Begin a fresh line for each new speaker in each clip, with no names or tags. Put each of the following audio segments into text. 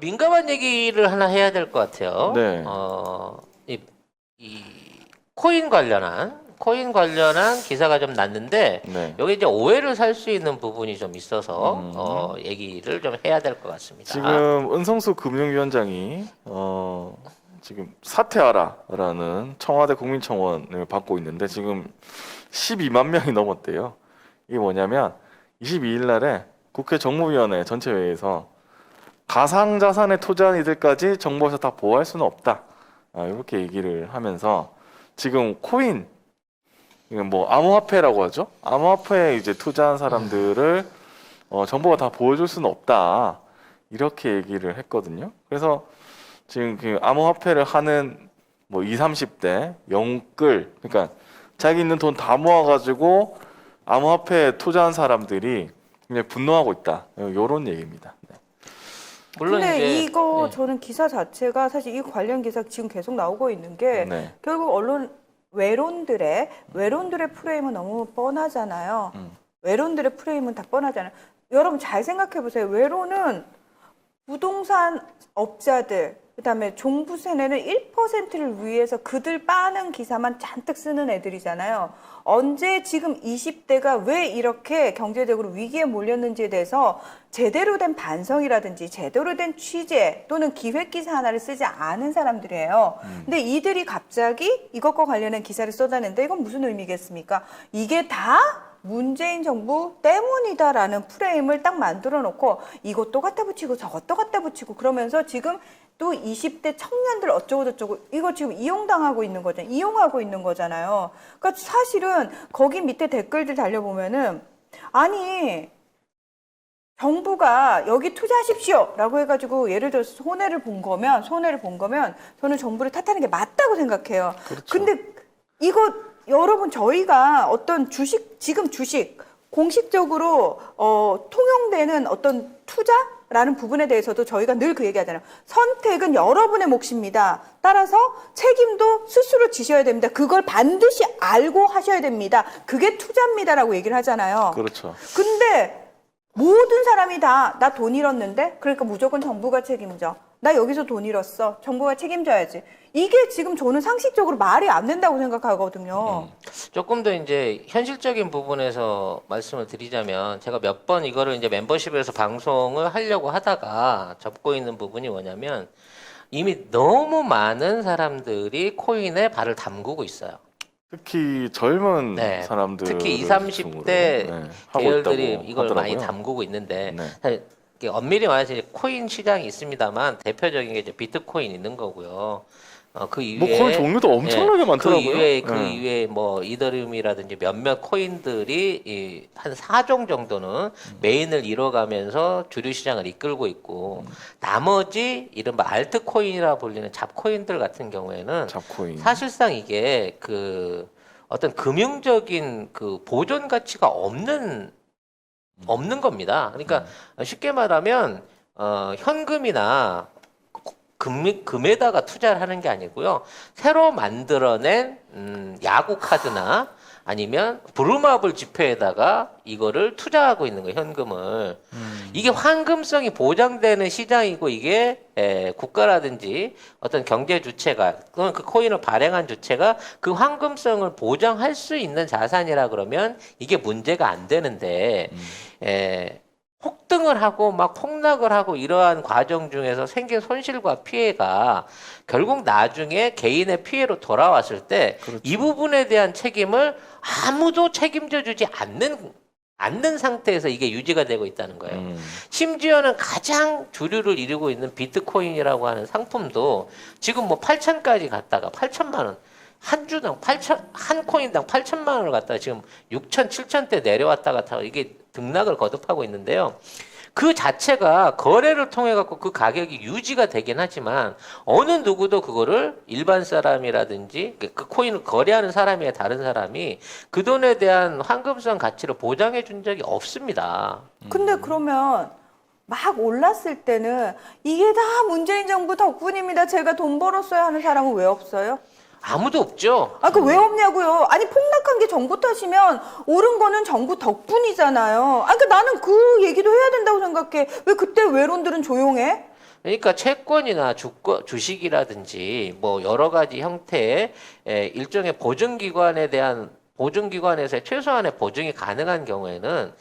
민감한 얘기를 하나 해야 될 것 같아요.
네.
이 코인 관련한 기사가 좀 났는데
네.
여기 이제 오해를 살 수 있는 부분이 좀 있어서 얘기를 좀 해야 될 것 같습니다.
지금 은성수 금융위원장이 지금 사퇴하라라는 청와대 국민청원을 받고 있는데 지금 12만 명이 넘었대요. 이게 뭐냐면 22일 날에 국회 정무위원회 전체회의에서 가상자산에 투자한 이들까지 정부에서 다 보호할 수는 없다. 이렇게 얘기를 하면서 지금 코인, 이건 뭐 암호화폐라고 하죠. 암호화폐에 이제 투자한 사람들을 정부가 다 보호해줄 수는 없다. 이렇게 얘기를 했거든요. 그래서 지금 그 암호화폐를 하는 뭐 20, 30대 영끌, 그러니까 자기 있는 돈 다 모아가지고 암호화폐에 투자한 사람들이 그냥 분노하고 있다. 이런 얘기입니다. 네.
물론
근데
이제
이거 저는 기사 자체가 사실 이 관련 기사 지금 계속 나오고 있는 게
네.
결국 언론 외론들의 프레임은 너무 뻔하잖아요. 외론들의 프레임은 다 뻔하잖아요. 여러분 잘 생각해 보세요. 외론은 부동산 업자들 그다음에 종부세 내는 1%를 위해서 그들 빠는 기사만 잔뜩 쓰는 애들이잖아요. 언제 지금 20대가 왜 이렇게 경제적으로 위기에 몰렸는지에 대해서 제대로 된 반성이라든지 제대로 된 취재 또는 기획 기사 하나를 쓰지 않은 사람들이에요. 근데 이들이 갑자기 이것과 관련한 기사를 쏟아낸다. 이건 무슨 의미겠습니까? 이게 다 문재인 정부 때문이다라는 프레임을 딱 만들어 놓고 이것도 갖다 붙이고 저것도 갖다 붙이고 그러면서 지금 또 20대 청년들 어쩌고 저쩌고 이거 지금 이용당하고 있는 거잖아요. 이용하고 있는 거잖아요. 그러니까 사실은 거기 밑에 댓글들 달려보면은 아니 정부가 여기 투자하십시오 라고 해가지고 예를 들어서 손해를 본 거면 저는 정부를 탓하는 게 맞다고 생각해요.
그렇죠.
근데 이거 여러분 저희가 어떤 지금 주식 공식적으로 통용되는 어떤 투자라는 부분에 대해서도 저희가 늘 그 얘기하잖아요. 선택은 여러분의 몫입니다. 따라서 책임도 스스로 지셔야 됩니다. 그걸 반드시 알고 하셔야 됩니다. 그게 투자입니다라고 얘기를 하잖아요.
그렇죠.
근데 모든 사람이 다 나 돈 잃었는데 그러니까 무조건 정부가 책임져. 나 여기서 돈 잃었어. 정부가 책임져야지. 이게 지금 저는 상식적으로 말이 안 된다고 생각하거든요.
조금 더 이제 현실적인 부분에서 말씀을 드리자면 제가 몇 번 이거를 이제 멤버십에서 방송을 하려고 하다가 접고 있는 부분이 뭐냐면 이미 너무 많은 사람들이 코인에 발을 담그고 있어요.
특히 젊은
네.
사람들
특히 20, 30대 계열들이 이걸 많이
하더라고요.
담그고 있는데
네.
사실 이게 엄밀히 말해서 이제 코인 시장이 있습니다만 대표적인 게 이제 비트코인 있는 거고요. 그
뭐
이외에
코인 종류도 엄청나게 많더라고요.
그
네.
이외에 뭐 이더리움이라든지 몇몇 코인들이 한 4종 정도는 메인을 이뤄가면서 주류 시장을 이끌고 있고 나머지 이른바 알트코인이라 불리는 잡코인들 같은 경우에는
잡코인.
사실상 이게 그 어떤 금융적인 그 보존 가치가 없는 겁니다. 그러니까 쉽게 말하면 현금이나 금에다가 투자를 하는 게 아니고요. 새로 만들어낸 야구 카드나 아니면 브루마블 지폐에다가 이거를 투자하고 있는 거예요. 현금을. 이게 황금성이 보장되는 시장이고 이게 국가라든지 어떤 경제 주체가 또는 그 코인을 발행한 주체가 그 황금성을 보장할 수 있는 자산이라 그러면 이게 문제가 안 되는데 폭등을 하고 막 폭락을 하고 이러한 과정 중에서 생긴 손실과 피해가 결국 나중에 개인의 피해로 돌아왔을 때 이 부분에 대한 책임을 아무도 책임져 주지 않는 상태에서 이게 유지가 되고 있다는 거예요. 심지어는 가장 주류를 이루고 있는 비트코인이라고 하는 상품도 지금 뭐 8천까지 갔다가 8천만 원 한 주당 한 코인당 8천만 원을 갖다가 지금 6천, 7천대 내려왔다 갔다가 이게 등락을 거듭하고 있는데요. 그 자체가 거래를 통해 갖고 그 가격이 유지가 되긴 하지만 어느 누구도 그거를 일반 사람이라든지 그 코인을 거래하는 사람이나 다른 사람이 그 돈에 대한 황금성 가치를 보장해 준 적이 없습니다.
근데 그러면 막 올랐을 때는 이게 다 문재인 정부 덕분입니다. 제가 돈 벌었어요 하는 사람은 왜 없어요?
아무도 없죠.
그 왜 없냐고요? 아니, 폭락한 게 정부 탓이면 오른 거는 정부 덕분이잖아요. 그러니까 나는 그 얘기도 해야 된다고 생각해. 왜 그때 외론들은 조용해?
그러니까 채권이나 주식이라든지 뭐 여러 가지 형태의 일종의 보증기관에서의 최소한의 보증이 가능한 경우에는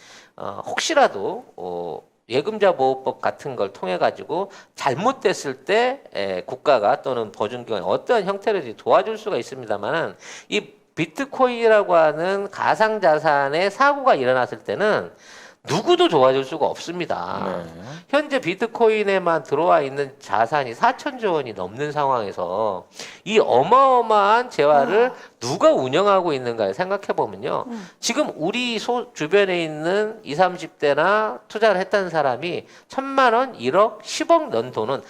혹시라도 예금자 보호법 같은 걸 통해 가지고 잘못됐을 때 국가가 또는 보증기관이 어떠한 형태로든지 도와줄 수가 있습니다만 이 비트코인이라고 하는 가상자산의 사고가 일어났을 때는 누구도 도와줄 수가 없습니다.
네.
현재 비트코인에만 들어와 있는 자산이 4천조 원이 넘는 상황에서 이 어마어마한 재화를 누가 운영하고 있는가를 생각해 보면요. 지금 우리 주변에 있는 20, 30대나 투자를 했다는 사람이 1,000만 원, 1억, 10억 넌 돈은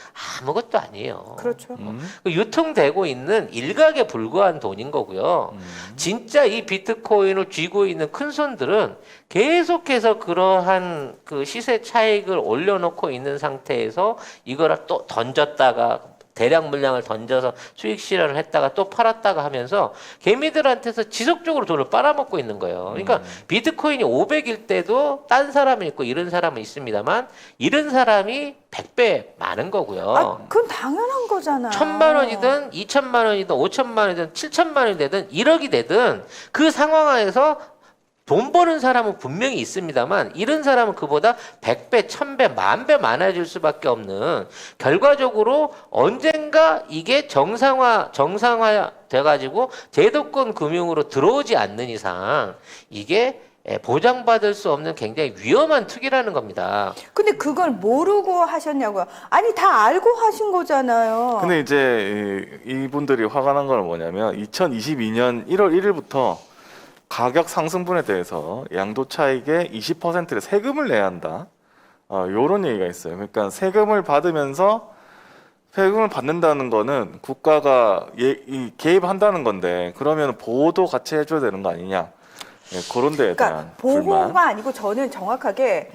아무것도 아니에요.
그렇죠.
유통되고 있는 일각에 불과한 돈인 거고요. 진짜 이 비트코인을 쥐고 있는 큰 손들은 계속해서 그러한 그 시세 차익을 올려놓고 있는 상태에서 이거를 또 던졌다가 대량 물량을 던져서 수익 실현을 했다가 또 팔았다가 하면서 개미들한테서 지속적으로 돈을 빨아먹고 있는 거예요. 그러니까 비트코인이 500일 때도 딴 사람이 있고 잃은 사람은 있습니다만 잃은 사람이 100배 많은 거고요.
그건 당연한 거잖아요.
1,000만 원이든 2,000만 원이든 5,000만 원이든 7,000만 원이 되든 1억이 되든 그 상황에서 돈 버는 사람은 분명히 있습니다만 이런 사람은 그보다 100배, 1000배, 10,000배 많아질 수밖에 없는 결과적으로 언젠가 이게 정상화 돼가지고 제도권 금융으로 들어오지 않는 이상 이게 보장받을 수 없는 굉장히 위험한 투기라는 겁니다.
근데 그걸 모르고 하셨냐고요? 아니 다 알고 하신 거잖아요.
근데 이제 이분들이 화가 난 건 뭐냐면 2022년 1월 1일부터 가격 상승분에 대해서 양도 차익의 20%를 세금을 내야 한다. 요런 얘기가 있어요. 그러니까 세금을 받는다는 거는 국가가 개입한다는 건데 그러면 보호도 같이 해줘야 되는 거 아니냐. 그런 데에
그러니까
대한
보호가
불만.
아니고 저는 정확하게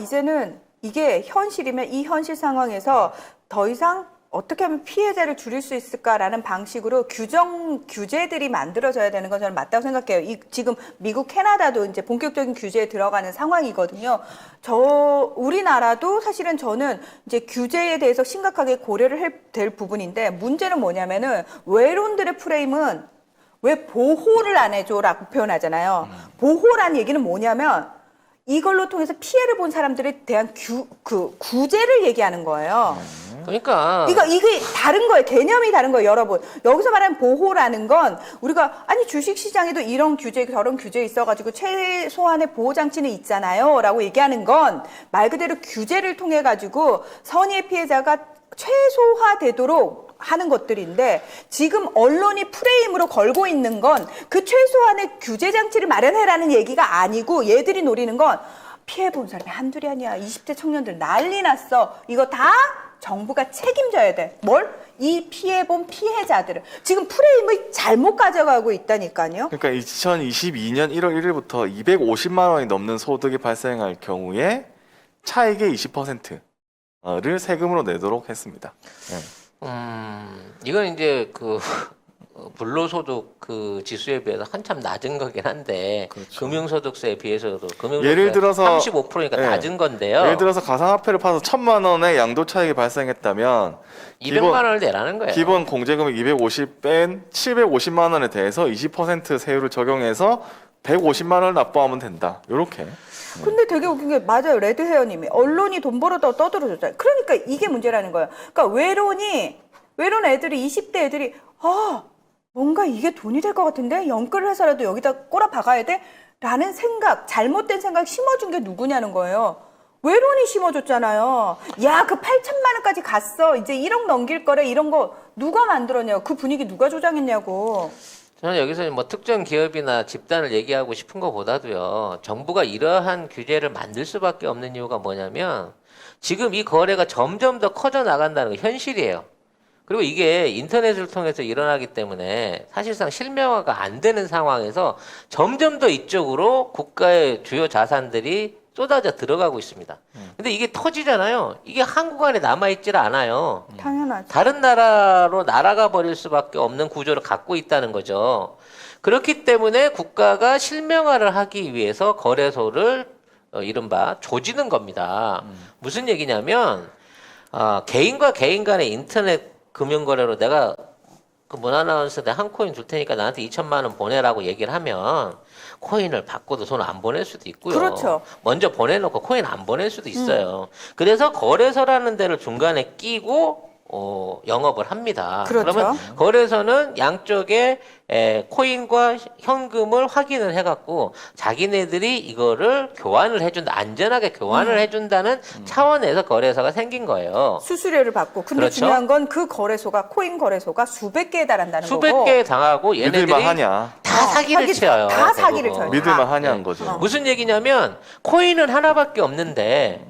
이제는 이게 현실이면 이 현실 상황에서 더 이상 어떻게 하면 피해자를 줄일 수 있을까라는 방식으로 규제들이 만들어져야 되는 건 저는 맞다고 생각해요. 지금 미국, 캐나다도 이제 본격적인 규제에 들어가는 상황이거든요. 우리나라도 사실은 저는 이제 규제에 대해서 심각하게 고려를 해야 될 부분인데 문제는 뭐냐면은 외론들의 프레임은 왜 보호를 안 해줘라고 표현하잖아요. 보호란 얘기는 뭐냐면 이걸로 통해서 피해를 본 사람들에 대한 구제를 얘기하는 거예요.
그러니까
이게 다른 거예요. 개념이 다른 거예요, 여러분. 여기서 말하는 보호라는 건 우리가 아니 주식 시장에도 이런 규제, 저런 규제 있어가지고 최소한의 보호 장치는 있잖아요라고 얘기하는 건 말 그대로 규제를 통해 가지고 선의의 피해자가 최소화되도록 하는 것들인데 지금 언론이 프레임으로 걸고 있는 건 그 최소한의 규제 장치를 마련해라는 얘기가 아니고 얘들이 노리는 건 피해본 사람이 한둘이 아니야. 20대 청년들 난리 났어. 이거 다 정부가 책임져야 돼. 이 피해본 피해자들을. 지금 프레임을 잘못 가져가고 있다니까요.
그러니까 2022년 1월 1일부터 250만 원이 넘는 소득이 발생할 경우에 차익의 20%를 세금으로 내도록 했습니다. 네.
이건 이제 불로소득 지수에 비해서 한참 낮은 거긴 한데
그렇죠.
금융소득세에 비해서도
예를 들어서
35%니까
네.
낮은 건데요.
예를 들어서 가상화폐를 파서 1,000만 원의 양도 차익이 발생했다면
200만 원을 내라는 거예요.
기본 공제금액 250 뺀 750만 원에 대해서 20% 세율을 적용해서 150만 원을 납부하면 된다. 요렇게.
근데 되게 웃긴 게 맞아요. 레드헤어님이 언론이 돈 벌어다 떠들어줬잖아요. 그러니까 이게 문제라는 거예요. 그러니까 외론 애들이 20대 애들이 뭔가 이게 돈이 될 것 같은데 연끌을 해서라도 여기다 꼬라 박아야 돼? 라는 생각, 잘못된 생각 심어준 게 누구냐는 거예요. 외론이 심어줬잖아요. 야, 그 8천만 원까지 갔어. 이제 1억 넘길 거래. 이런 거 누가 만들었냐고. 그 분위기 누가 조장했냐고.
저는 여기서 뭐 특정 기업이나 집단을 얘기하고 싶은 것보다도요. 정부가 이러한 규제를 만들 수밖에 없는 이유가 뭐냐면 지금 이 거래가 점점 더 커져 나간다는 게 현실이에요. 그리고 이게 인터넷을 통해서 일어나기 때문에 사실상 실명화가 안 되는 상황에서 점점 더 이쪽으로 국가의 주요 자산들이 쏟아져 들어가고 있습니다. 근데 이게 터지잖아요. 이게 한국 안에 남아있질 않아요.
당연하죠.
다른 나라로 날아가 버릴 수밖에 없는 구조를 갖고 있다는 거죠. 그렇기 때문에 국가가 실명화를 하기 위해서 거래소를 이른바 조지는 겁니다. 무슨 얘기냐면 개인과 개인 간의 인터넷 금융거래로 내가 그 문화나운서에 한 코인 줄 테니까 나한테 2천만 원 보내라고 얘기를 하면 코인을 받고도 돈 안 보낼 수도 있고요.
그렇죠.
먼저 보내놓고 코인 안 보낼 수도 있어요. 그래서 거래소라는 데를 중간에 끼고 영업을 합니다.
그렇죠.
그러면 거래소는 양쪽에 코인과 현금을 확인을 해갖고 자기네들이 이거를 교환을 해준다, 안전하게 교환을 해준다는 차원에서 거래소가 생긴 거예요.
수수료를 받고. 근데
그렇죠.
중요한 건 그 거래소가 코인 거래소가 수백 개에 달한다는 거고.
수백 개 당하고 얘네들이
믿을만 하냐?
다 사기를 쳐요.
다 사기를
대부분.
쳐요.
믿을만 하냐는 거죠.
무슨 얘기냐면 코인은 하나밖에 없는데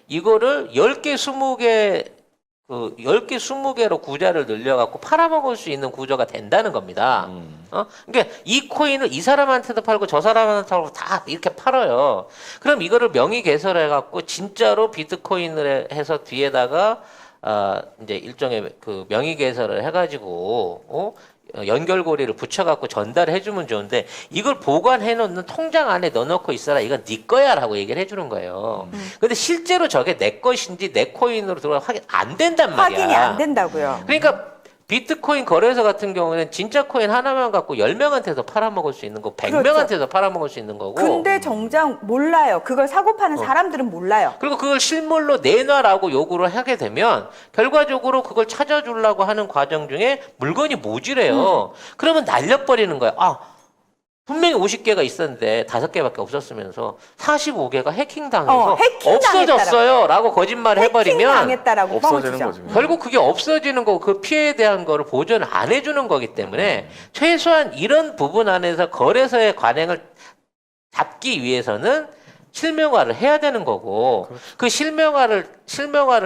이거를 10개, 20개 10개, 20개로 구자를 늘려갖고 팔아먹을 수 있는 구조가 된다는 겁니다. 그러니까 이 코인을 이 사람한테도 팔고 저 사람한테도 팔고 다 이렇게 팔아요. 그럼 이거를 명의 개설해갖고 진짜로 비트코인을 해서 뒤에다가 이제 일종의 그 명의 개설을 해가지고 연결고리를 붙여갖고 전달해주면 좋은데 이걸 보관해놓는 통장 안에 넣어놓고 있어라. 이건 네 거야라고 얘기를 해주는 거예요. 근데 실제로 저게 내 것인지 내 코인으로 들어가 확인 안 된단 말이야.
확인이 안 된다고요.
그러니까 비트코인 거래소 같은 경우에는 진짜 코인 하나만 갖고 10명한테도 팔아먹을 수 있는 거고 100명한테도 팔아먹을 수 있는 거고.
근데 정작 몰라요. 그걸 사고 파는 사람들은 몰라요.
그리고 그걸 실물로 내놔라고 요구를 하게 되면 결과적으로 그걸 찾아주려고 하는 과정 중에 물건이 모자래요. 그러면 날려버리는 거야. 분명히 50개가 있었는데 5개밖에 없었으면서 45개가 해킹당해서
해킹당했다라고.
없어졌어요 라고 거짓말을 해버리면
당했다라고
없어지는
뻥치죠.
거죠.
결국 그게 없어지는 거고 그 피해에 대한 거를 보전을 안 해주는 거기 때문에 최소한 이런 부분 안에서 거래소의 관행을 잡기 위해서는 실명화를 해야 되는 거고 그 실명화를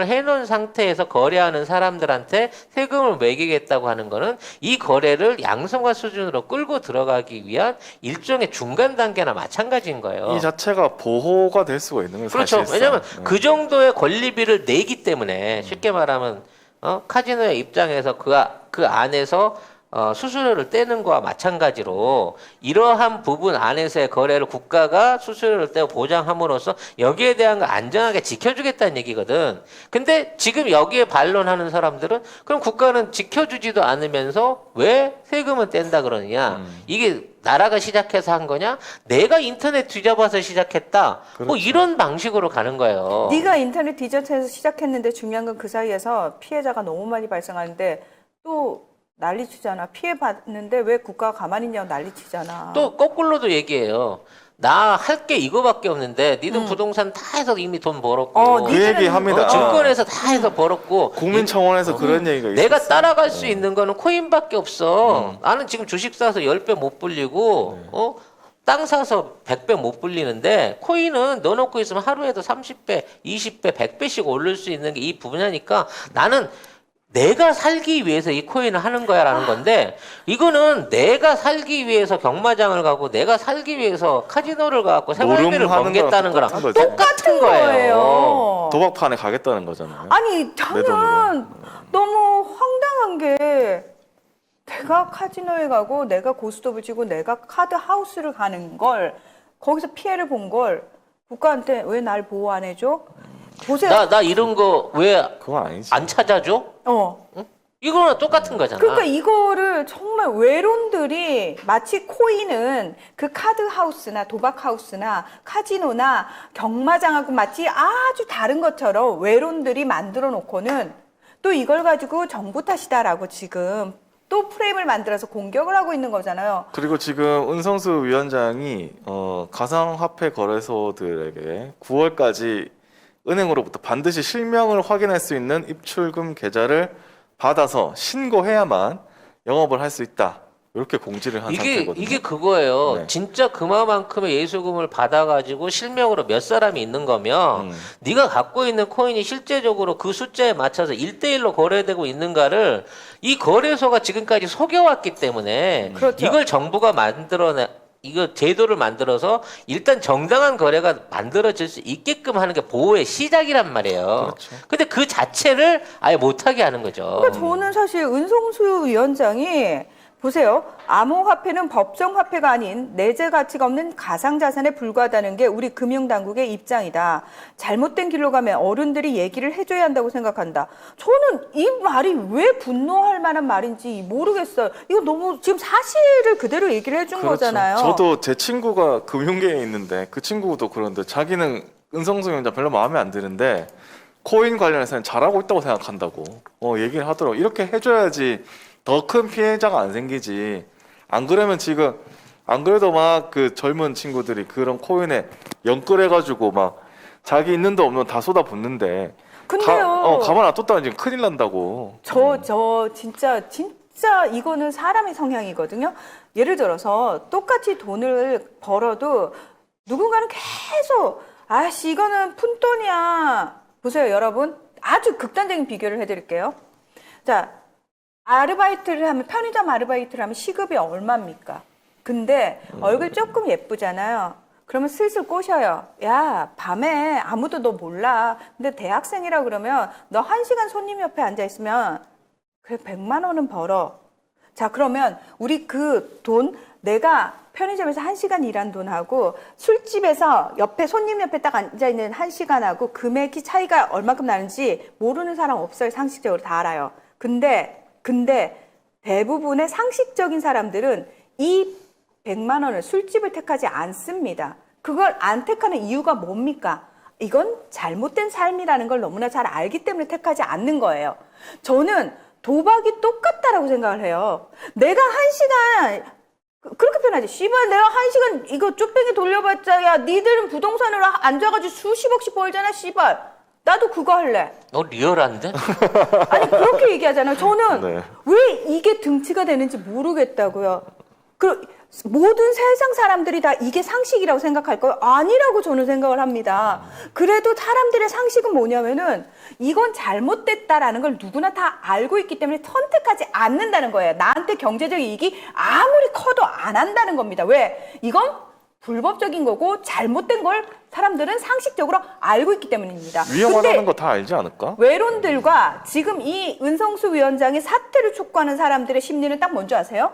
해놓은 상태에서 거래하는 사람들한테 세금을 매기겠다고 하는 거는 이 거래를 양성화 수준으로 끌고 들어가기 위한 일종의 중간 단계나 마찬가지인 거예요.
이 자체가 보호가 될 수가 있는 거예요.
그렇죠.
사실상.
왜냐하면 그 정도의 권리비를 내기 때문에 쉽게 말하면 카지노의 입장에서 그 안에서 수수료를 떼는 거와 마찬가지로 이러한 부분 안에서의 거래를 국가가 수수료를 떼고 보장함으로써 여기에 대한 걸 안전하게 지켜주겠다는 얘기거든. 근데 지금 여기에 반론하는 사람들은 그럼 국가는 지켜주지도 않으면서 왜 세금을 뗀다 그러느냐. 이게 나라가 시작해서 한 거냐? 내가 인터넷 뒤져봐서 시작했다. 뭐 이런 방식으로 가는 거예요.
네가 인터넷 디저트에서 시작했는데 중요한 건 그 사이에서 피해자가 너무 많이 발생하는데 또 난리치잖아. 피해받는데 왜 국가가 가만히 있냐고 난리치잖아.
또 거꾸로도 얘기해요. 나 할 게 이거밖에 없는데 니들 부동산 다 해서 이미 돈 벌었고
그 얘기 합니다.
증권에서 다 해서 벌었고
국민청원에서 그런 얘기가 있었어요.
내가 따라갈 수 있는 거는 코인밖에 없어. 나는 지금 주식 사서 10배 못 불리고 땅 사서 100배 못 불리는데 코인은 넣어놓고 있으면 하루에도 30배, 20배, 100배씩 오를 수 있는 게 이 분야니까 나는 내가 살기 위해서 이 코인을 하는 거야라는 건데 이거는 내가 살기 위해서 경마장을 가고 내가 살기 위해서 카지노를 가고 생활비를
노름하는
번겠다는
거랑
거랑
똑같은 거죠.
똑같은 거예요.
도박판에 가겠다는 거잖아요.
아니
내 돈으로.
저는 너무 황당한 게 내가 카지노에 가고 내가 고스톱을 치고 내가 카드 하우스를 가는 걸 거기서 피해를 본 걸 국가한테 왜 날 보호 안 해줘? 보세요.
나 이런 거 왜 안
그건 아니지.
찾아줘? 이거는 똑같은 거잖아.
그러니까 이거를 정말 외론들이 마치 코인은 그 카드 하우스나 도박 하우스나 카지노나 경마장하고 마치 아주 다른 것처럼 외론들이 만들어 놓고는 또 이걸 가지고 정부 탓이다라고 지금 또 프레임을 만들어서 공격을 하고 있는 거잖아요.
그리고 지금 은성수 위원장이 가상화폐 거래소들에게 9월까지 은행으로부터 반드시 실명을 확인할 수 있는 입출금 계좌를 받아서 신고해야만 영업을 할 수 있다. 이렇게 공지를 한 상태거든요.
이게 그거예요.
네.
진짜 그만큼의 예수금을 받아가지고 실명으로 몇 사람이 있는 거면 네가 갖고 있는 코인이 실제적으로 그 숫자에 맞춰서 1대1로 거래되고 있는가를 이 거래소가 지금까지 속여왔기 때문에
그렇죠.
이걸 정부가 이거 제도를 만들어서 일단 정당한 거래가 만들어질 수 있게끔 하는 게 보호의 시작이란 말이에요.
그렇죠.
근데 그 자체를 아예 못하게 하는 거죠.
그러니까 저는 사실 은성수 위원장이 보세요. 암호화폐는 법정화폐가 아닌 내재 가치가 없는 가상자산에 불과하다는 게 우리 금융당국의 입장이다. 잘못된 길로 가면 어른들이 얘기를 해줘야 한다고 생각한다. 저는 이 말이 왜 분노할 만한 말인지 모르겠어요. 이거 너무 지금 사실을 그대로 얘기를 해준 거잖아요.
저도 제 친구가 금융계에 있는데 그 친구도 그런데 자기는 은성수 위원장 별로 마음에 안 드는데 코인 관련해서는 잘하고 있다고 생각한다고 얘기를 하더라고. 이렇게 해줘야지 더 큰 피해자가 안 생기지. 안 그러면 지금 안 그래도 막 그 젊은 친구들이 그런 코인에 연끌해가지고 막 자기 있는 데 없는 다 쏟아붓는데
근데요.
가만 안 뒀다가 지금 큰일 난다고.
저 진짜 이거는 사람의 성향이거든요. 예를 들어서 똑같이 돈을 벌어도 누군가는 계속 아씨 이거는 푼돈이야. 보세요, 여러분. 아주 극단적인 비교를 해드릴게요. 자, 아르바이트를 하면 편의점 아르바이트를 하면 시급이 얼마입니까? 근데 얼굴 조금 예쁘잖아요. 그러면 슬슬 꼬셔요. 야, 밤에 아무도 너 몰라. 근데 대학생이라 그러면 너 1시간 손님 옆에 앉아 있으면 그래 100만 원은 벌어. 자, 그러면 우리 그 돈 내가 편의점에서 1시간 일한 돈하고 술집에서 옆에 손님 옆에 딱 앉아있는 1시간하고 금액이 차이가 얼마큼 나는지 모르는 사람 없어요. 상식적으로 다 알아요. 근데 대부분의 상식적인 사람들은 이 100만 원을 술집을 택하지 않습니다. 그걸 안 택하는 이유가 뭡니까? 이건 잘못된 삶이라는 걸 너무나 잘 알기 때문에 택하지 않는 거예요. 저는 도박이 똑같다라고 생각을 해요. 내가 1시간 그렇게 편하지. 씨발 내가 1시간 이거 쭈뺑이 돌려봤자 야 니들은 부동산으로 앉아가지고 수십억씩 벌잖아. 씨발 나도 그거 할래.
너 리얼한데?
아니 그렇게 얘기하잖아요. 저는
네.
왜 이게 등치가 되는지 모르겠다고요. 모든 세상 사람들이 다 이게 상식이라고 생각할까요? 아니라고 저는 생각을 합니다. 그래도 사람들의 상식은 뭐냐면은 이건 잘못됐다라는 걸 누구나 다 알고 있기 때문에 선택하지 않는다는 거예요. 나한테 경제적 이익이 아무리 커도 안 한다는 겁니다. 왜? 이건 불법적인 거고 잘못된 걸 사람들은 상식적으로 알고 있기 때문입니다.
위험하다는 거 다 알지 않을까?
외론들과 지금 이 은성수 위원장의 사퇴를 촉구하는 사람들의 심리는 딱 뭔지 아세요?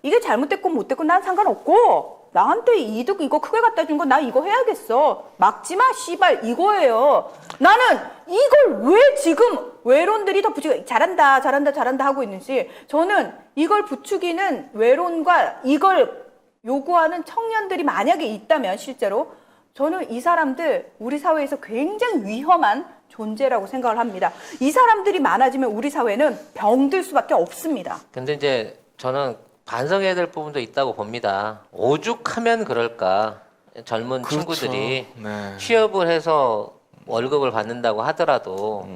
이게 잘못됐고 못됐고 난 상관없고 나한테 이득 이거 크게 갖다 준 거 나 이거 해야겠어. 막지 마 씨발 이거예요. 나는 이걸 왜 지금 외론들이 더 부추기고 잘한다 하고 있는지 저는 이걸 부추기는 외론과 이걸 요구하는 청년들이 만약에 있다면 실제로 저는 이 사람들 우리 사회에서 굉장히 위험한 존재라고 생각을 합니다. 이 사람들이 많아지면 우리 사회는 병들 수밖에 없습니다.
근데 이제 저는 반성해야 될 부분도 있다고 봅니다. 오죽하면 그럴까. 젊은
그렇죠.
친구들이
네.
취업을 해서 월급을 받는다고 하더라도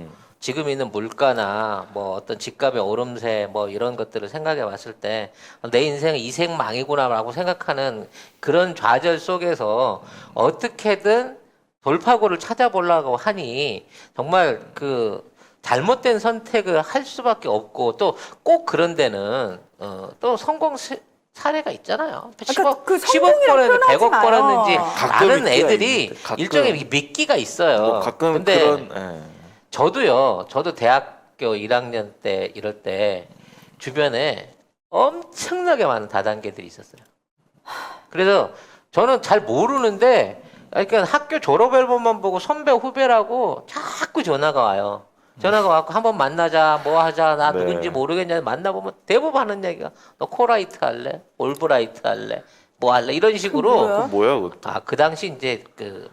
지금 있는 물가나 뭐 어떤 집값의 오름세 뭐 이런 것들을 생각해 봤을 때 내 인생은 이생망이구나라고 생각하는 그런 좌절 속에서 어떻게든 돌파구를 찾아보려고 하니 정말 그 잘못된 선택을 할 수밖에 없고 또 꼭 그런 데는 또 성공 사례가 있잖아요. 10억,
그
10억
성공이라고
벌었는데 100억
표현하지
벌었는지
마요.
가끔
아는
있기가
애들이
있는데, 가끔.
일종의 미끼가 있어요.
뭐 가끔
근데
그런
저도 대학교 1학년 때 이럴 때 주변에 엄청나게 많은 다단계들이 있었어요. 그래서 저는 잘 모르는데 그러니까 학교 졸업 앨범만 보고 선배 후배라고 자꾸 전화가 와요. 전화가 와서 한번 만나자, 뭐 하자, 나
네.
누군지 모르겠냐 만나보면 대부분 하는 얘기가 너 코라이트 할래? 올브라이트 할래? 뭐 할래? 이런 식으로
뭐야?
뭐야 그것도.
그 당시 이제 그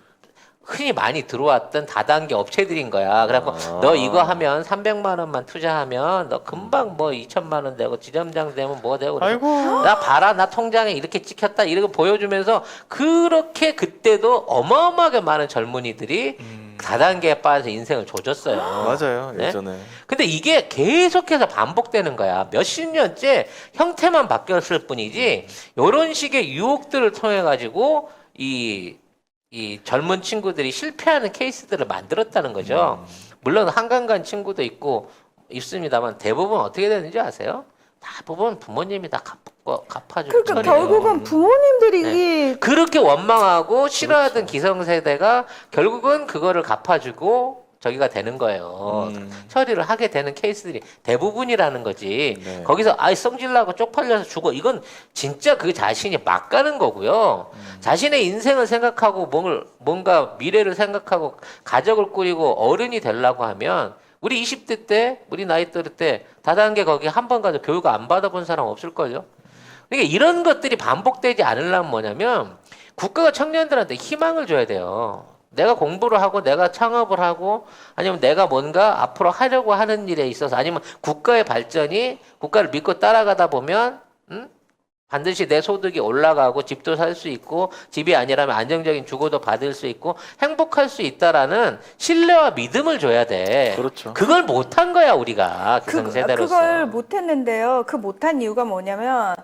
흔히 많이 들어왔던 다단계 업체들인 거야. 그래갖고 너 이거 하면 300만 원만 투자하면 너 금방 뭐 2천만 원 되고 지점장 되면 뭐 되고. 그래서
아이고.
나 봐라, 나 통장에 이렇게 찍혔다 이런 거 보여주면서 그렇게 그때도 어마어마하게 많은 젊은이들이 다단계에 빠져서 인생을 조졌어요.
맞아요
네?
예전에.
근데 이게 계속해서 반복되는 거야. 몇십 년째 형태만 바뀌었을 뿐이지 이런 식의 유혹들을 통해 가지고 이 젊은 친구들이 실패하는 케이스들을 만들었다는 거죠. 물론 한강간 친구도 있습니다만 대부분 어떻게 되는지 아세요? 대부분 부모님이 다 갚아주고
그러니까 결국은 부모님들이
그렇게 원망하고 싫어하던 기성세대가 결국은 그거를 갚아주고 저기가 되는 거예요.
음.
처리를 하게 되는 케이스들이 대부분이라는 거지.
네.
거기서 아이 성질나고 쪽팔려서 죽어. 이건 진짜 그 자신이 막 가는 거고요. 자신의 인생을 생각하고 뭔가 미래를 생각하고 가족을 꾸리고 어른이 되려고 하면 우리 20대 때, 우리 나이 또래 때 다단계 거기 한 번 가서 교육 안 받아본 사람 없을걸요? 그러니까 이런 것들이 반복되지 않으려면 뭐냐면 국가가 청년들한테 희망을 줘야 돼요. 내가 공부를 하고 내가 창업을 하고 아니면 내가 뭔가 앞으로 하려고 하는 일에 있어서 아니면 국가의 발전이 국가를 믿고 따라가다 보면 반드시 내 소득이 올라가고 집도 살 수 있고 집이 아니라면 안정적인 주거도 받을 수 있고 행복할 수 있다라는 신뢰와 믿음을 줘야 돼.
그렇죠.
그걸 못한 거야 우리가 기성세대로서.
그걸 못했는데요. 그 못한 이유가 뭐냐면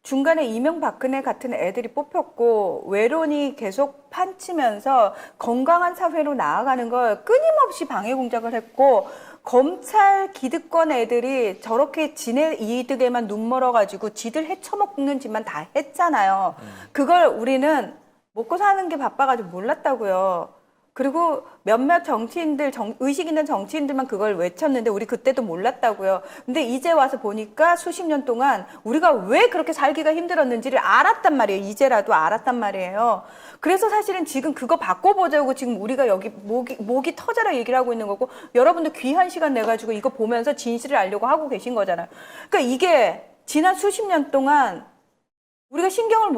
중간에 이명박근혜 같은 애들이 뽑혔고 외론이 계속 판치면서 건강한 사회로 나아가는 걸 끊임없이 방해 공작을 했고 검찰 기득권 애들이 저렇게 지네 이득에만 눈 멀어가지고 지들 헤쳐먹는 짓만 다 했잖아요. 그걸 우리는 먹고 사는 게 바빠가지고 몰랐다고요. 그리고 몇몇 정치인들, 의식 있는 정치인들만 그걸 외쳤는데 우리 그때도 몰랐다고요. 근데 이제 와서 보니까 수십 년 동안 우리가 왜 그렇게 살기가 힘들었는지를 알았단 말이에요. 이제라도 알았단 말이에요. 그래서 사실은 지금 그거 바꿔보자고 지금 우리가 여기 목이 터져라 얘기를 하고 있는 거고 여러분들 귀한 시간 내가지고 이거 보면서 진실을 알려고 하고 계신 거잖아요. 그러니까 이게 지난 수십 년 동안 우리가 신경을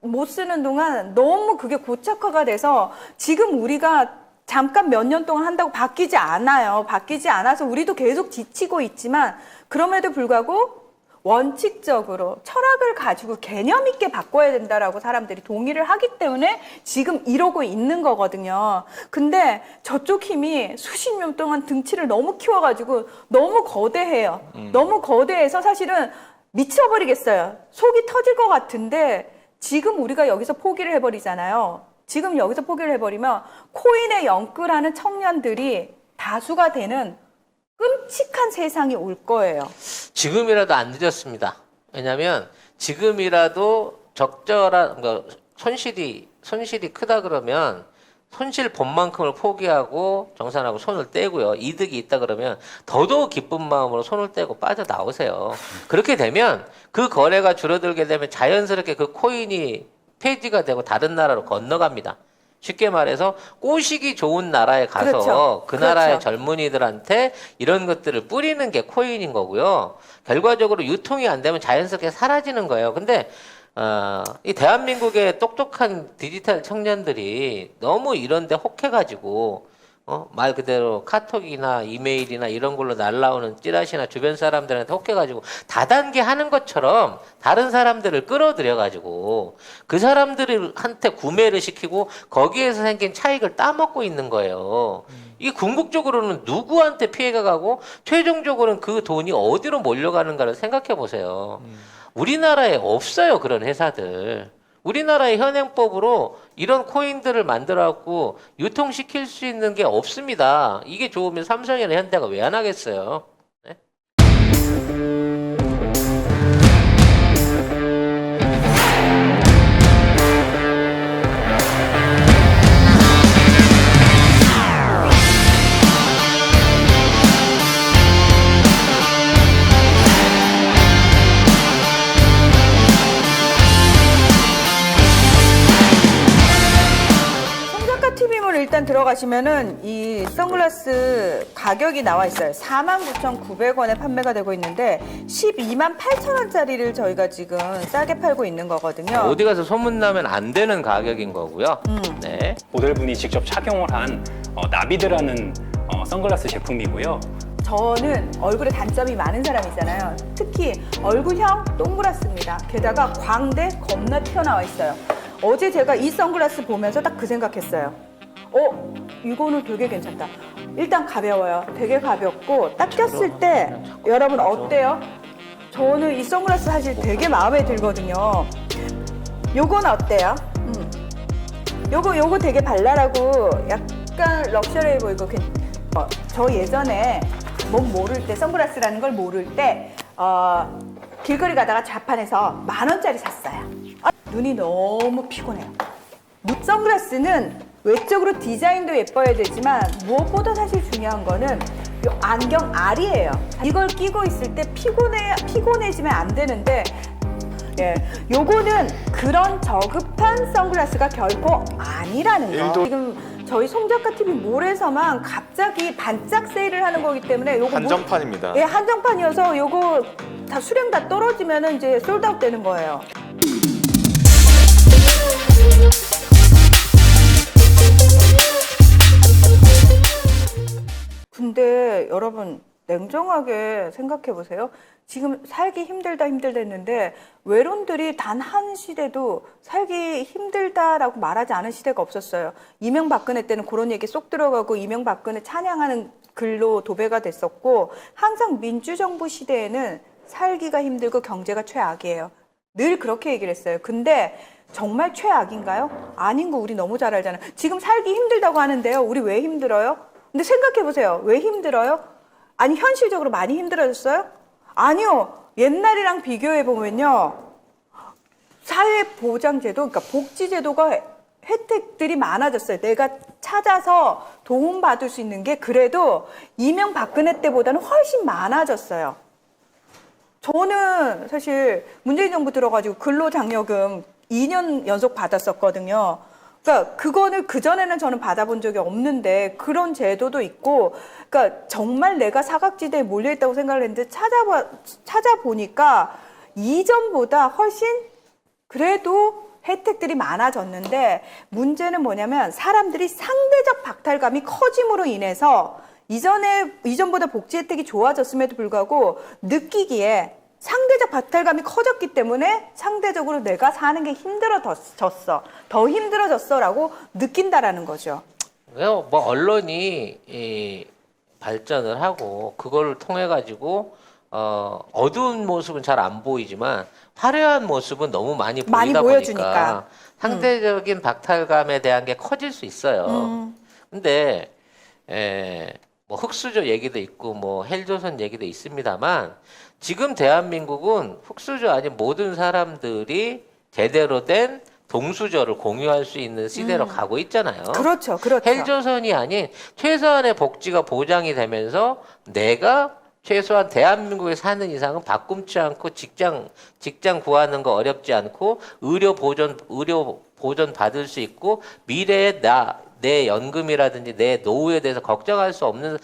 못 쓰는 동안 너무 그게 고착화가 돼서 지금 우리가 잠깐 몇 년 동안 한다고 바뀌지 않아요. 바뀌지 않아서 우리도 계속 지치고 있지만 그럼에도 불구하고 원칙적으로 철학을 가지고 개념 있게 바꿔야 된다라고 사람들이 동의를 하기 때문에 지금 이러고 있는 거거든요. 근데 저쪽 힘이 수십 년 동안 등치를 너무 키워가지고 너무 거대해요. 너무 거대해서 사실은 미쳐버리겠어요. 속이 터질 것 같은데 지금 우리가 여기서 포기를 해버리잖아요. 지금 여기서 포기를 해버리면 코인에 영끌하는 청년들이 다수가 되는 끔찍한 세상이 올 거예요.
지금이라도 안 늦었습니다. 왜냐하면 지금이라도 적절한 손실이 크다 그러면 손실 본만큼을 포기하고 정산하고 손을 떼고요. 이득이 있다 그러면 더더욱 기쁜 마음으로 손을 떼고 빠져나오세요. 그렇게 되면 그 거래가 줄어들게 되면 자연스럽게 그 코인이 폐지가 되고 다른 나라로 건너갑니다. 쉽게 말해서 꼬시기 좋은 나라에 가서
그렇죠.
그 나라의
그렇죠.
젊은이들한테 이런 것들을 뿌리는 게 코인인 거고요. 결과적으로 유통이 안 되면 자연스럽게 사라지는 거예요. 근데 이 대한민국의 똑똑한 디지털 청년들이 너무 이런데 혹해가지고 말 그대로 카톡이나 이메일이나 이런 걸로 날라오는 찌라시나 주변 사람들한테 혹해가지고 다단계 하는 것처럼 다른 사람들을 끌어들여가지고 그 사람들한테 구매를 시키고 거기에서 생긴 차익을 따먹고 있는 거예요. 이 궁극적으로는 누구한테 피해가 가고 최종적으로는 그 돈이 어디로 몰려가는가를 생각해 보세요. 우리나라에 없어요, 그런 회사들. 우리나라의 현행법으로 이런 코인들을 만들어갖고 유통시킬 수 있는 게 없습니다. 이게 좋으면 삼성이나 현대가 왜 안 하겠어요? 네?
TV몰 일단 들어가시면은 이 선글라스 가격이 나와 있어요. 49,900원에 판매가 되고 있는데 128,000원짜리를 저희가 지금 싸게 팔고 있는 거거든요.
어디 가서 소문나면 안 되는 가격인 거고요. 네.
모델분이 직접 착용을 한 나비드라는 선글라스 제품이고요.
저는 얼굴에 단점이 많은 사람이잖아요. 특히 얼굴형 동그랗습니다. 게다가 광대 겁나 튀어나와 있어요. 어제 제가 이 선글라스 보면서 딱 그 생각했어요. 이거는 되게 괜찮다. 일단 가벼워요. 되게 가볍고 딱 꼈을 때 여러분 어때요? 저는 이 선글라스 사실 되게 마음에 들거든요. 요건 어때요? 요거 되게 발랄하고 약간 럭셔리해 보이고 저 예전에 뭐 모를 때 선글라스라는 걸 모를 때 길거리 가다가 자판에서 10,000원짜리 샀어요. 눈이 너무 피곤해요. 선글라스는 외적으로 디자인도 예뻐야 되지만 무엇보다 사실 중요한 거는 요 안경 알이에요. 이걸 끼고 있을 때 피곤해지면 안 되는데 예, 요거는 그런 저급한 선글라스가 결코 아니라는 거.
일도-
지금 저희 송작가 TV 몰에서만 갑자기 반짝 세일을 하는 거기 때문에 요거
한정판입니다.
예, 한정판이어서 요거 다 수량 다 떨어지면은 이제 솔드아웃 되는 거예요. 근데 여러분 냉정하게 생각해 보세요. 지금 살기 힘들다 했는데 외론들이 단 한 시대도 살기 힘들다라고 말하지 않은 시대가 없었어요. 이명박근혜 때는 그런 얘기 쏙 들어가고 이명박근혜 찬양하는 글로 도배가 됐었고 항상 민주정부 시대에는 살기가 힘들고 경제가 최악이에요. 늘 그렇게 얘기를 했어요. 근데 정말 최악인가요? 아닌 거 우리 너무 잘 알잖아요. 지금 살기 힘들다고 하는데요. 우리 왜 힘들어요? 근데 생각해 보세요. 왜 힘들어요? 아니 현실적으로 많이 힘들어졌어요? 아니요. 옛날이랑 비교해 보면요. 사회보장제도, 그러니까 복지제도가 혜택들이 많아졌어요. 내가 찾아서 도움받을 수 있는 게 그래도 이명박근혜 때보다는 훨씬 많아졌어요. 저는 사실 문재인 정부 들어가지고 근로장려금 2년 연속 받았었거든요. 그러니까 그거는 그전에는 저는 받아본 적이 없는데 그런 제도도 있고, 그러니까 정말 내가 사각지대에 몰려있다고 생각을 했는데 찾아보니까 이전보다 훨씬 그래도 혜택들이 많아졌는데 문제는 뭐냐면 사람들이 상대적 박탈감이 커짐으로 인해서 이전보다 복지 혜택이 좋아졌음에도 불구하고 느끼기에 상대적 박탈감이 커졌기 때문에 상대적으로 내가 사는 게 힘들어졌어. 더 힘들어졌어라고 느낀다라는 거죠.
뭐 언론이 발전을 하고 그걸 통해 가지고 어두운 모습은 잘 안 보이지만 화려한 모습은 너무 많이 보이다
보여주니까.
보니까 상대적인 박탈감에 대한 게 커질 수 있어요. 근데 뭐 흑수저 얘기도 있고 뭐 헬조선 얘기도 있습니다만 지금 대한민국은 흑수저 아닌 모든 사람들이 제대로 된 동수저를 공유할 수 있는 시대로 가고 있잖아요.
그렇죠, 그렇죠.
헬조선이 아닌 최소한의 복지가 보장이 되면서 내가 최소한 대한민국에 사는 이상은 바꿈치 않고 직장 구하는 거 어렵지 않고 의료 보전 받을 수 있고 미래에 내 연금이라든지 내 노후에 대해서 걱정할 수 없는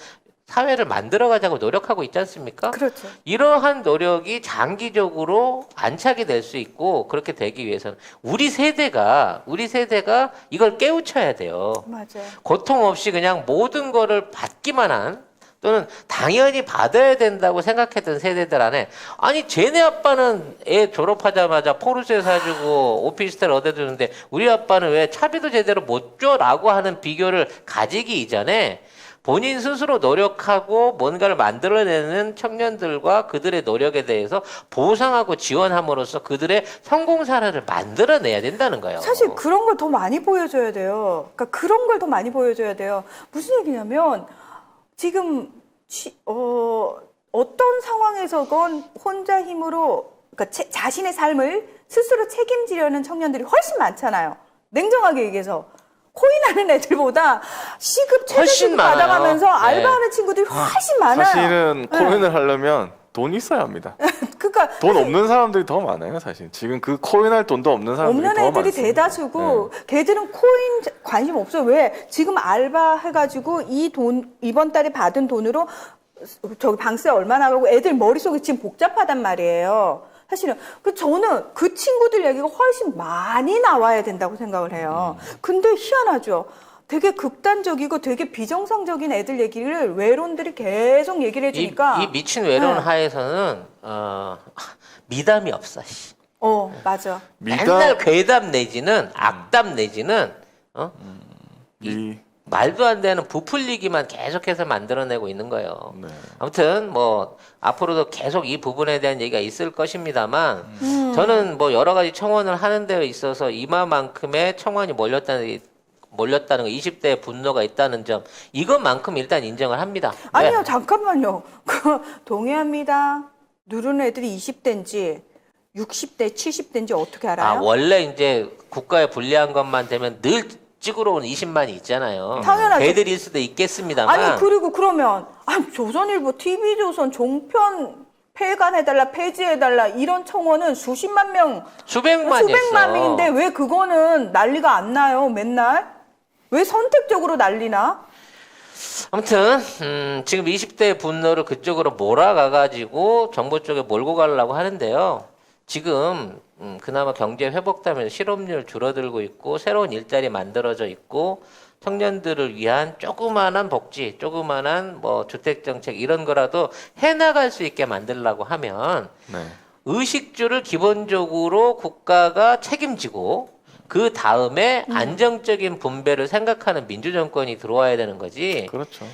사회를 만들어가자고 노력하고 있지 않습니까?
그렇죠.
이러한 노력이 장기적으로 안착이 될 수 있고 그렇게 되기 위해서는 우리 세대가 이걸 깨우쳐야 돼요.
맞아요.
고통 없이 그냥 모든 거를 받기만 한 또는 당연히 받아야 된다고 생각했던 세대들 안에 아니 쟤네 아빠는 애 졸업하자마자 포르쉐 사주고 오피스텔 얻어주는데 우리 아빠는 왜 차비도 제대로 못 줘라고 하는 비교를 가지기 이전에 본인 스스로 노력하고 뭔가를 만들어내는 청년들과 그들의 노력에 대해서 보상하고 지원함으로써 그들의 성공 사례를 만들어내야 된다는 거예요.
사실 그런 걸 더 많이 보여줘야 돼요. 그러니까 그런 걸 더 많이 보여줘야 돼요. 무슨 얘기냐면 지금 어떤 상황에서건 혼자 힘으로 그러니까 자신의 삶을 스스로 책임지려는 청년들이 훨씬 많잖아요. 냉정하게 얘기해서. 코인하는 애들보다 시급 최저
훨씬
시급
많아요.
받아가면서
네.
알바하는 친구들이 훨씬 많아요.
사실은 코인을 하려면 돈이 있어야 합니다.
그러니까
돈 없는 사람들이 더 많아요, 사실. 지금 그 코인할 돈도 없는 사람들이
없는
더
애들이
많습니다.
대다수고 걔들은 코인 관심 없어요. 왜? 지금 알바 해가지고 이 돈 이번 달에 받은 돈으로 저기 방세 얼마 나가고 애들 머릿속이 지금 복잡하단 말이에요. 사실은 저는 그 친구들 얘기가 훨씬 많이 나와야 된다고 생각을 해요. 근데 희한하죠. 되게 극단적이고 되게 비정상적인 애들 얘기를 외론들이 계속 얘기를 해주니까
이 미친 외로운
네.
하에서는 미담이 없어. 씨.
맞아.
맨날 괴담 내지는 악담 내지는 말도 안 되는 부풀리기만 계속해서 만들어내고 있는 거예요.
네.
아무튼 뭐 앞으로도 계속 이 부분에 대한 얘기가 있을 것입니다만 저는 뭐 여러 가지 청원을 하는 데 있어서 이마만큼의 청원이 몰렸다는 거 20대의 분노가 있다는 점 이것만큼 일단 인정을 합니다.
아니요,
왜?
잠깐만요. 동의합니다. 누르는 애들이 20대인지 60대, 70대인지 어떻게 알아요?
원래 이제 국가에 불리한 것만 되면 늘 찍으러 온 20만이 있잖아요.
당연하죠.
걔들일 수도 있겠습니다만.
아니 그리고 그러면 조선일보, TV조선 종편 폐간해달라, 폐지해달라 이런 청원은 수십만 명,
수백만이었어.
수백만 명인데 왜 그거는 난리가 안 나요? 맨날 왜 선택적으로 난리나?
아무튼 지금 20대의 분노를 그쪽으로 몰아가가지고 정부 쪽에 몰고 가려고 하는데요. 지금 그나마 경제 회복되면서 실업률 줄어들고 있고 새로운 일자리 만들어져 있고 청년들을 위한 조그마한 복지, 조그마한 뭐 주택 정책 이런 거라도 해나갈 수 있게 만들려고 하면
네.
의식주를 기본적으로 국가가 책임지고 그 다음에 안정적인 분배를 생각하는 민주정권이 들어와야 되는 거지.
그렇죠.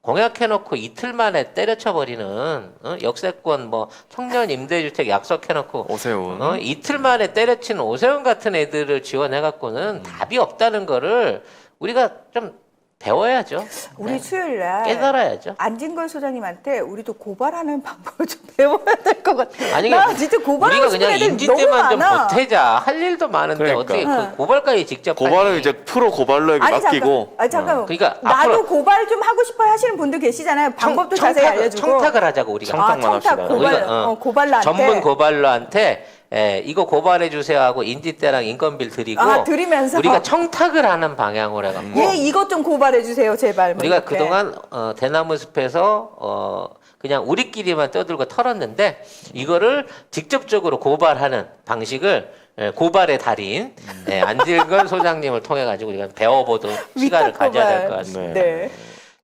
공약해놓고 이틀 만에 때려쳐버리는 역세권 뭐 청년 임대주택 약속해놓고
오세훈.
이틀 만에 때려치는 오세훈 같은 애들을 지원해갖고는 답이 없다는 거를 우리가 좀 배워야죠.
우리
네.
수요일 날
깨달아야죠.
안진걸 소장님한테 우리도 고발하는 방법을 좀 배워야 될 것 같아.
아니
나 진짜 고발하고
우리가
싶은
그냥
애들
임기
너무
때만 좀
많아.
보태자. 할 일도 많은데
그러니까.
어떻게 그 고발까지 직접
고발은
하니.
이제 프로 고발로에게
아니
맡기고.
잠깐.
그러니까
나도
앞으로
고발 좀 하고 싶어 하시는 분들 계시잖아요. 방법도 자세히 알려주고.
청탁을 하자고 우리가.
청탁만 합시다.
우리가,
고발러한테.
전문 고발러한테 이거 고발해 주세요 하고 인지대랑 인건비를 드리고
드리면서
우리가 청탁을 하는 방향으로 해갖고
얘 이것 좀 고발해 주세요, 제발. 뭐
우리가
이렇게.
그동안 대나무 숲에서 그냥 우리끼리만 떠들고 털었는데 이거를 직접적으로 고발하는 방식을 고발의 달인 안질건 소장님을 통해 가지고 우리가 배워보도록 시간을
위탁
가져야 될 것
고발.
같습니다.
네.
네.